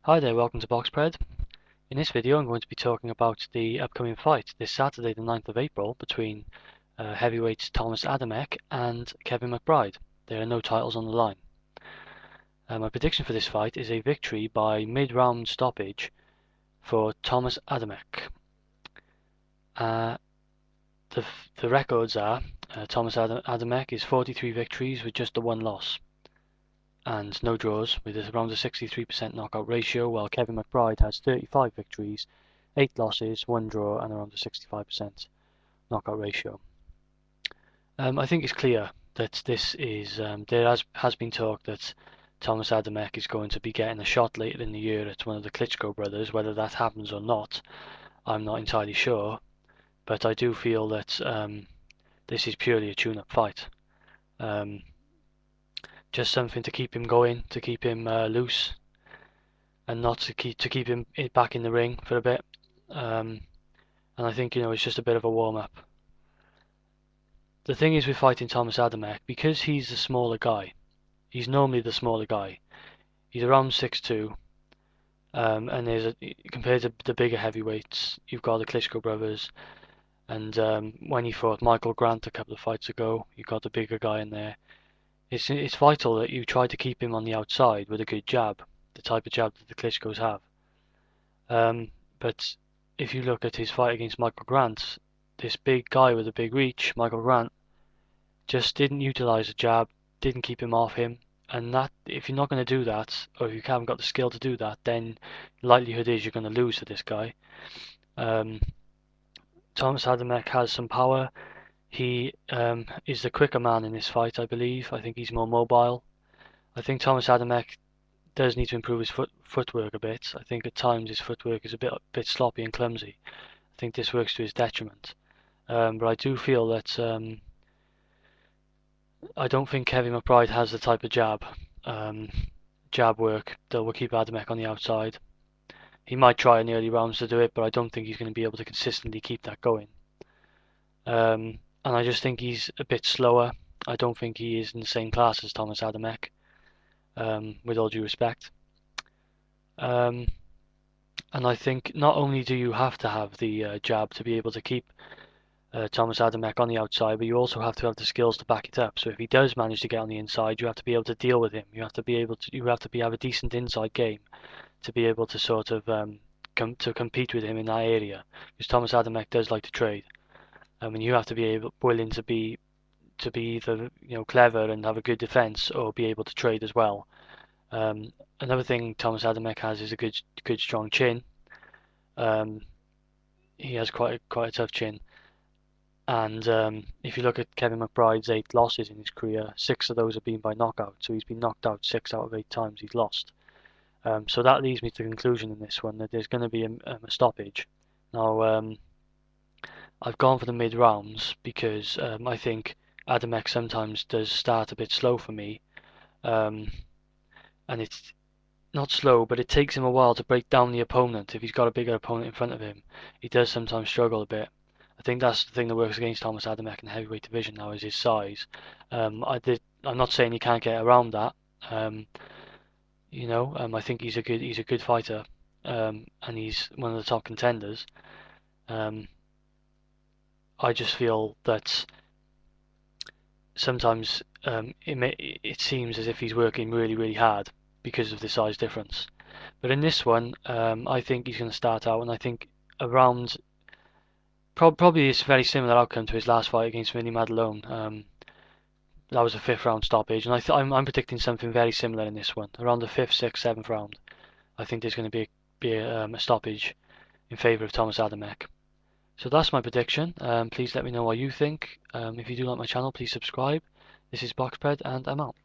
Hi there, welcome to BoxPred. In this video I'm going to be talking about the upcoming fight this Saturday the 9th of April between heavyweights Tomasz Adamek and Kevin McBride. There are no titles on the line. My prediction for this fight is a victory by mid-round stoppage for Tomasz Adamek. The records are Tomasz Adamek is 43 victories with just the one loss and no draws, with around a 63% knockout ratio, while Kevin McBride has 35 victories, 8 losses, 1 draw, and around a 65% knockout ratio. I think it's clear that this is there has been talk that Tomasz Adamek is going to be getting a shot later in the year at one of the Klitschko brothers. Whether that happens or not, I'm not entirely sure, but I do feel that this is purely a tune-up fight. Just something to keep him going, to keep him loose, and not to keep him back in the ring for a bit. And I think it's just a bit of a warm-up. The thing is with fighting Tomasz Adamek, because he's the smaller guy, he's normally the smaller guy. He's around 6'2", and compared to the bigger heavyweights, you've got the Klitschko brothers, and when he fought Michael Grant a couple of fights ago, you got the bigger guy in there. It's vital that you try to keep him on the outside with a good jab, the type of jab that the Klitschkos have. But if you look at his fight against Michael Grant, this big guy with a big reach, Michael Grant, just didn't utilize the jab, didn't keep him off him, and that if you're not going to do that, or if you haven't got the skill to do that, then the likelihood is you're going to lose to this guy. Tomasz Adamek has some power. He is the quicker man in this fight, I believe. I think he's more mobile. I think Tomasz Adamek does need to improve his footwork a bit. I think at times his footwork is a bit sloppy and clumsy. I think this works to his detriment. But I do feel that I don't think Kevin McBride has the type of jab work that will keep Adamek on the outside. He might try in the early rounds to do it, but I don't think he's going to be able to consistently keep that going. And I just think he's a bit slower. I don't think he is in the same class as Tomasz Adamek, with all due respect. And I think not only do you have to have the jab to be able to keep Tomasz Adamek on the outside, but you also have to have the skills to back it up. So if he does manage to get on the inside, you have to be able to deal with him. You have to have a decent inside game to be able to sort of compete with him in that area. Because Tomasz Adamek does like to trade. And you have to be willing to be either clever and have a good defense, or be able to trade as well. Another thing Tomasz Adamek has is a good strong chin. He has quite a tough chin. And if you look at Kevin McBride's 8 losses in his career, 6 of those have been by knockout. So he's been knocked out 6 out of 8 times he's lost. So that leads me to the conclusion in this one that there's going to be a stoppage. Now, I've gone for the mid rounds because I think Adamek sometimes does start a bit slow for me, and it's not slow, but it takes him a while to break down the opponent. If he's got a bigger opponent in front of him, he does sometimes struggle a bit. I think that's the thing that works against Tomasz Adamek in the heavyweight division now, is his size. I'm not saying he can't get around that. I think he's a good fighter, and he's one of the top contenders. I just feel that sometimes it seems as if he's working really hard because of the size difference. But in this one, I think he's going to start out, and I think around probably it's a very similar outcome to his last fight against Vinny Madelone. That was a 5th round stoppage, and I'm predicting something very similar in this one, around the 5th, 6th, 7th round. I think there's going to be a stoppage in favour of Tomasz Adamek. So that's my prediction. Please let me know what you think. If you do like my channel, please subscribe. This is BoxPred, and I'm out.